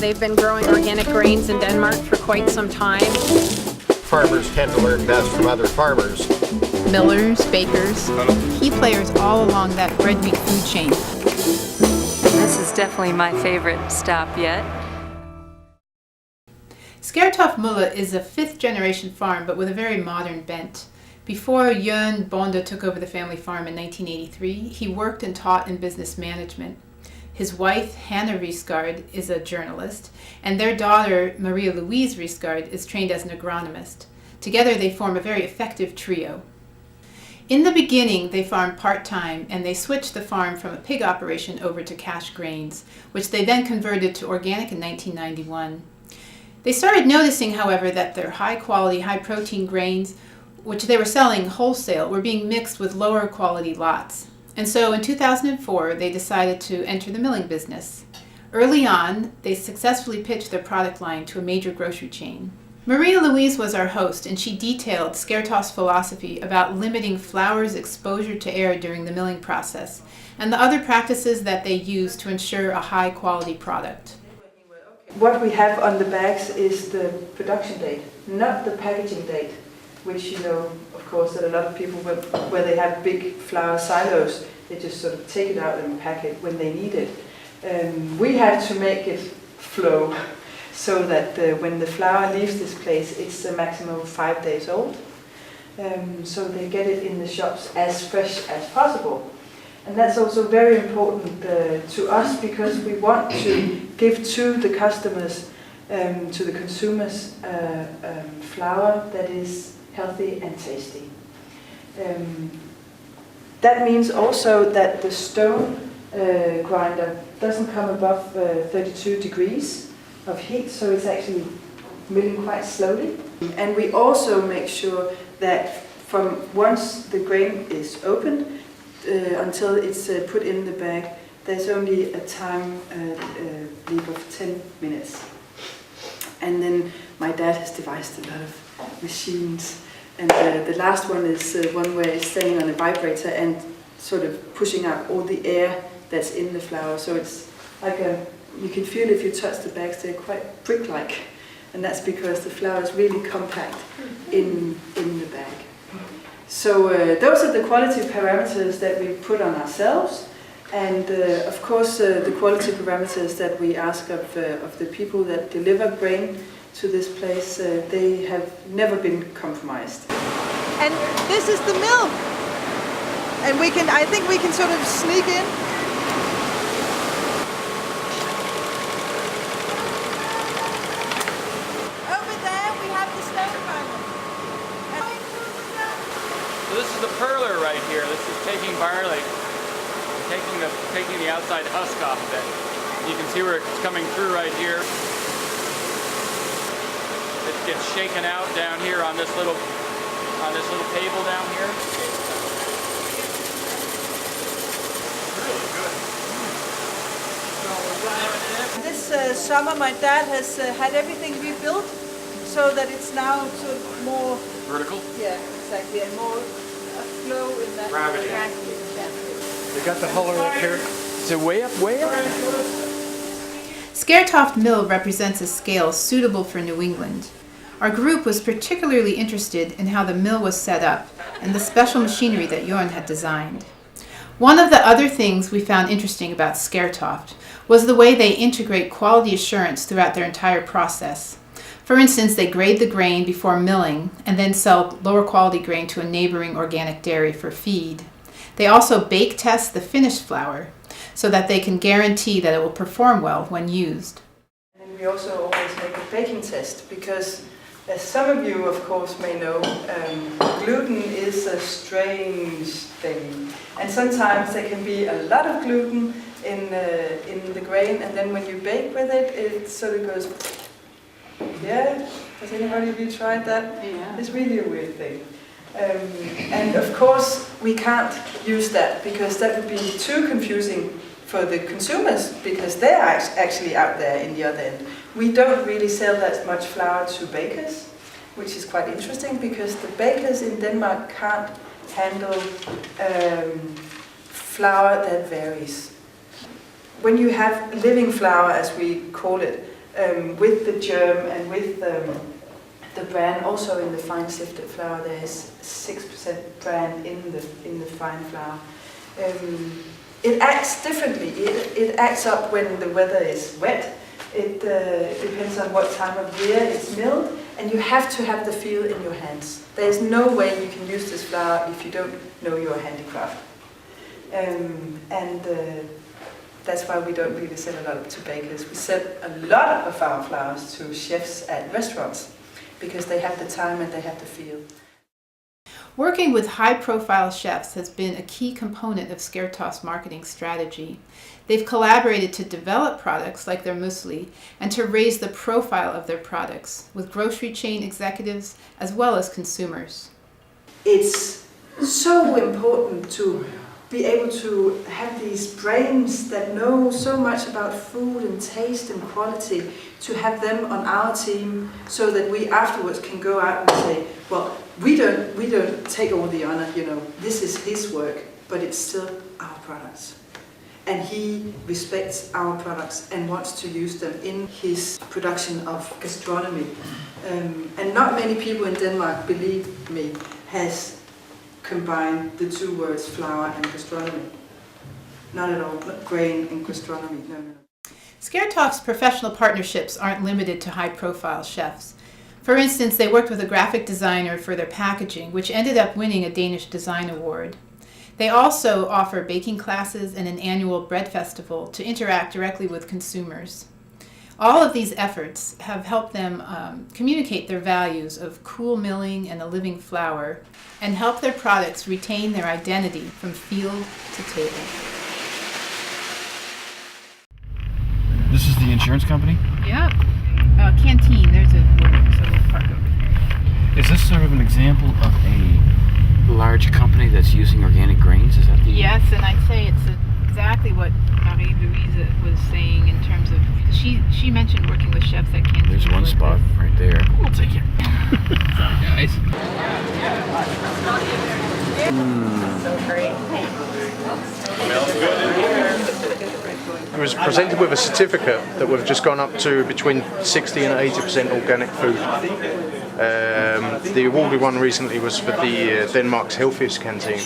They've been growing organic grains in Denmark for quite some time. Farmers tend to learn best from other farmers. Millers, bakers, key players all along that bread wheat food chain. This is definitely my favorite stop yet. Skaertofte Molle is a fifth-generation farm, but with a very modern bent. Before Jørn Bonde took over the family farm in 1983, he worked and taught in business management. His wife, Hanne Risgaard, is a journalist, and their daughter, Marie-Louise Risgaard, is trained as an agronomist. Together they form a very effective trio. In the beginning, they farmed part-time, and they switched the farm from a pig operation over to cash grains, which they then converted to organic in 1991. They started noticing, however, that their high-quality, high-protein grains, which they were selling wholesale, were being mixed with lower-quality lots. And so in 2004, they decided to enter the milling business. Early on, they successfully pitched their product line to a major grocery chain. Marie-Louise was our host, and she detailed Skaertoft's philosophy about limiting flour's exposure to air during the milling process, and the other practices that they use to ensure a high-quality product. What we have on the bags is the production date, not the packaging date, which you know, of course, that a lot of people, where they have big flour silos, they just sort of take it out and pack it when they need it. We have to make it flow so that when the flour leaves this place, it's a maximum of 5 days old. So they get it in the shops as fresh as possible. And that's also very important to us, because we want to give to the customers, to the consumers, flour that is healthy and tasty. That means also that the stone grinder doesn't come above 32 degrees of heat, so it's actually milling quite slowly. And we also make sure that from once the grain is opened until it's put in the bag, there's only a time leap of 10 minutes. And then my dad has devised a lot of machines, and the last one is one where it's standing on a vibrator and sort of pushing out all the air that's in the flour. So it's like you can feel if you touch the bags, they're quite brick-like, and that's because the flour is really compact in the bag. So those are the quality parameters that we put on ourselves, and of course the quality parameters that we ask of the people that deliver grain to this place, they have never been compromised. And this is the mill, and I think we can sort of sneak in. Over there we have the stone grinder. So this is the perler right here. This is taking barley, taking the outside husk off of it. You can see where it's coming through right here. It gets shaken out down here on this little table down here. Really good. This summer my dad has had everything rebuilt so that it's now sort of more vertical. Yeah, exactly, and more flow in that gravity. We got the holler up here. Is it way up, way up? Skaertoft Mill represents a scale suitable for New England. Our group was particularly interested in how the mill was set up and the special machinery that Jørn had designed. One of the other things we found interesting about Skaertoft was the way they integrate quality assurance throughout their entire process. For instance, they grade the grain before milling and then sell lower quality grain to a neighboring organic dairy for feed. They also bake test the finished flour so that they can guarantee that it will perform well when used. And we also always make a baking test, because as some of you of course may know, gluten is a strange thing, and sometimes there can be a lot of gluten in the grain, and then when you bake with it, it sort of goes. Yeah, has anybody of you tried that? Yeah. It's really a weird thing. And of course we can't use that, because that would be too confusing for the consumers, because they are actually out there in the other end. We don't really sell that much flour to bakers, which is quite interesting, because the bakers in Denmark can't handle flour that varies. When you have living flour, as we call it, with the germ and with the bran. Also in the fine sifted flour there is 6% bran in the fine flour. It acts differently. It acts up when the weather is wet. It depends on what time of year it's milled, and you have to have the feel in your hands. There's no way you can use this flour if you don't know your handicraft. That's why we don't really sell a lot to bakers. We sell a lot of our flours to chefs at restaurants because they have the time and they have the feel. Working with high-profile chefs has been a key component of Skaertoft's marketing strategy. They've collaborated to develop products like their muesli and to raise the profile of their products with grocery chain executives as well as consumers. It's so important to be able to have these brains that know so much about food and taste and quality, to have them on our team so that we afterwards can go out and say, well, we don't take all the honor, this is his work, but it's still our products. And he respects our products and wants to use them in his production of gastronomy. And not many people in Denmark, believe me, has combined the two words flour and gastronomy. Not at all, not grain and gastronomy, no. Skaertoft's professional partnerships aren't limited to high-profile chefs. For instance, they worked with a graphic designer for their packaging, which ended up winning a Danish design award. They also offer baking classes and an annual bread festival to interact directly with consumers. All of these efforts have helped them communicate their values of cool milling and a living flour, and help their products retain their identity from field to table. This is the insurance company? Yeah. Canteen, there's a park over there. Is this sort of an example of a large company that's using organic grains? Is that the... Yes, and I'd say it's exactly what Marie-Louise was saying in terms of, she mentioned working with chefs at Canteen. There's one spot right there. We'll take it. Sorry, guys. So great. I was presented with a certificate that we've just gone up to between 60 and 80% organic food. The award we won recently was for the Denmark's healthiest canteen.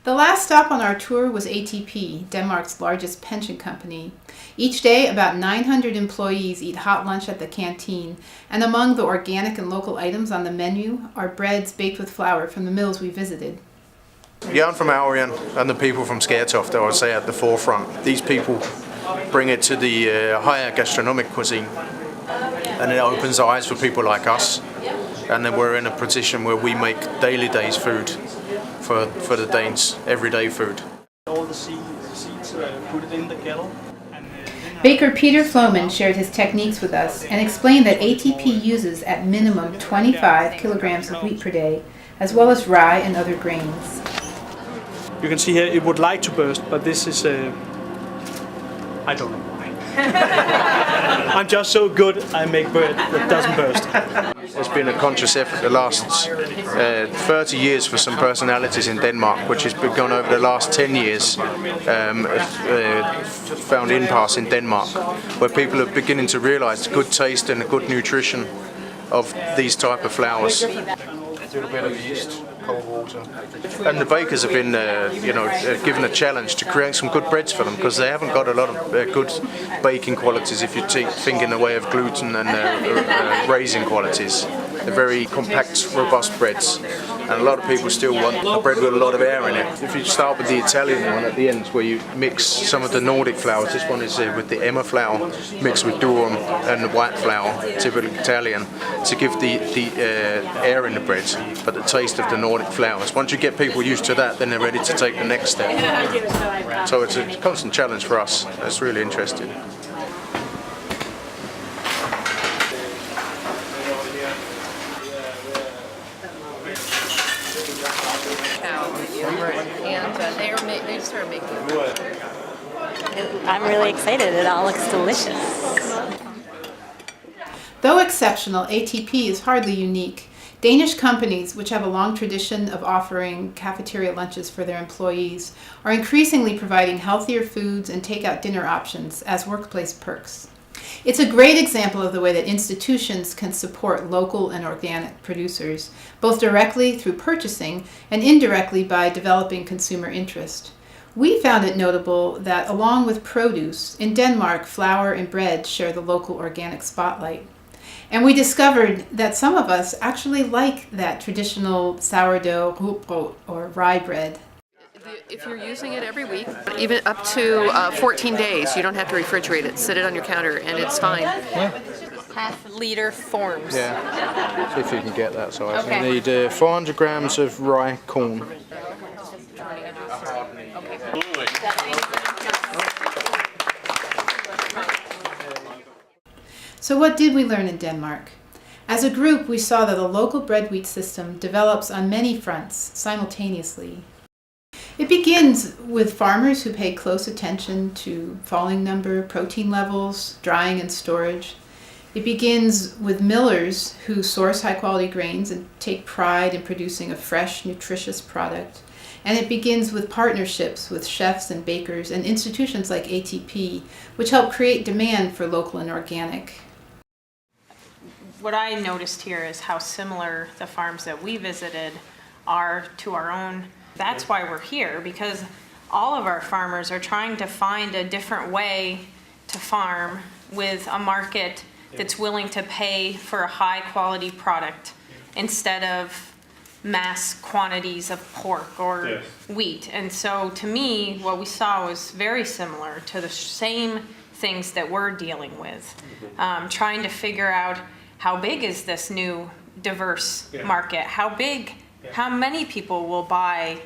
The last stop on our tour was ATP, Denmark's largest pension company. Each day, about 900 employees eat hot lunch at the canteen, and among the organic and local items on the menu are breads baked with flour from the mills we visited. Jørgen from Mallory and the people from Skaertoft, I would say, at the forefront. These people bring it to the higher gastronomic cuisine, and it opens the eyes for people like us. And then we're in a position where we make daily days food for the Danes, everyday food. All the seeds, put it in the kettle. Baker Peter Floman shared his techniques with us and explained that ATP uses at minimum 25 kilograms of wheat per day, as well as rye and other grains. You can see here it would like to burst, but this is, I don't know why. I'm just so good I make bread that doesn't burst. There's been a conscious effort the last 30 years for some personalities in Denmark, which has begun over the last 10 years, found impasse in Denmark, where people are beginning to realise the good taste and the good nutrition of these type of flours. A little bit of yeast, cold water. And the bakers have been given a challenge to create some good breads for them, because they haven't got a lot of good baking qualities if you think in the way of gluten and raisin qualities. They're very compact, robust breads, and a lot of people still want a bread with a lot of air in it. If you start with the Italian one at the end, where you mix some of the Nordic flours, this one is with the Emmer flour mixed with durum and the white flour, typically Italian, to give the air in the bread, but the taste of the Nordic flours. Once you get people used to that, then they're ready to take the next step. So it's a constant challenge for us. That's really interesting. And they started making it. I'm really excited. It all looks delicious. Though exceptional, ATP is hardly unique. Danish companies, which have a long tradition of offering cafeteria lunches for their employees, are increasingly providing healthier foods and takeout dinner options as workplace perks. It's a great example of the way that institutions can support local and organic producers, both directly through purchasing and indirectly by developing consumer interest. We found it notable that along with produce, in Denmark, flour and bread share the local organic spotlight. And we discovered that some of us actually like that traditional sourdough, rugbrød, or rye bread. If you're using it every week, even up to 14 days, you don't have to refrigerate it. Sit it on your counter and it's fine. Half-liter forms. Yeah. See if you can get that size. Okay. You need 400 grams of rye corn. So what did we learn in Denmark? As a group, we saw that the local bread wheat system develops on many fronts simultaneously. It begins with farmers who pay close attention to falling number, protein levels, drying and storage. It begins with millers who source high-quality grains and take pride in producing a fresh, nutritious product. And it begins with partnerships with chefs and bakers and institutions like ATP, which help create demand for local and organic. What I noticed here is how similar the farms that we visited are to our own. That's why we're here, because all of our farmers are trying to find a different way to farm with a market that's willing to pay for a high quality product instead of mass quantities of pork or wheat. And so to me, what we saw was very similar to the same things that we're dealing with, trying to figure out how big is this new diverse market? How many people will buy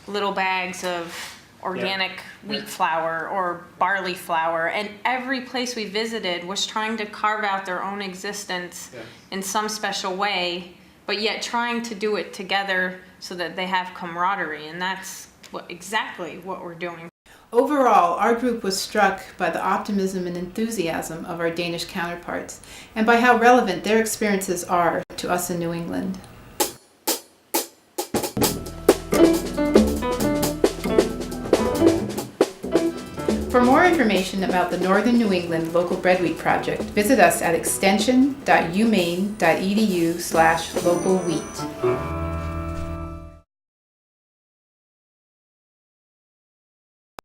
little bags of organic wheat flour or barley flour? And every place we visited was trying to carve out their own existence in some special way, but yet trying to do it together so that they have camaraderie. And that's exactly what we're doing. Overall, our group was struck by the optimism and enthusiasm of our Danish counterparts and by how relevant their experiences are to us in New England. For more information about the Northern New England Local Bread Wheat Project, visit us at extension.umaine.edu/localwheat.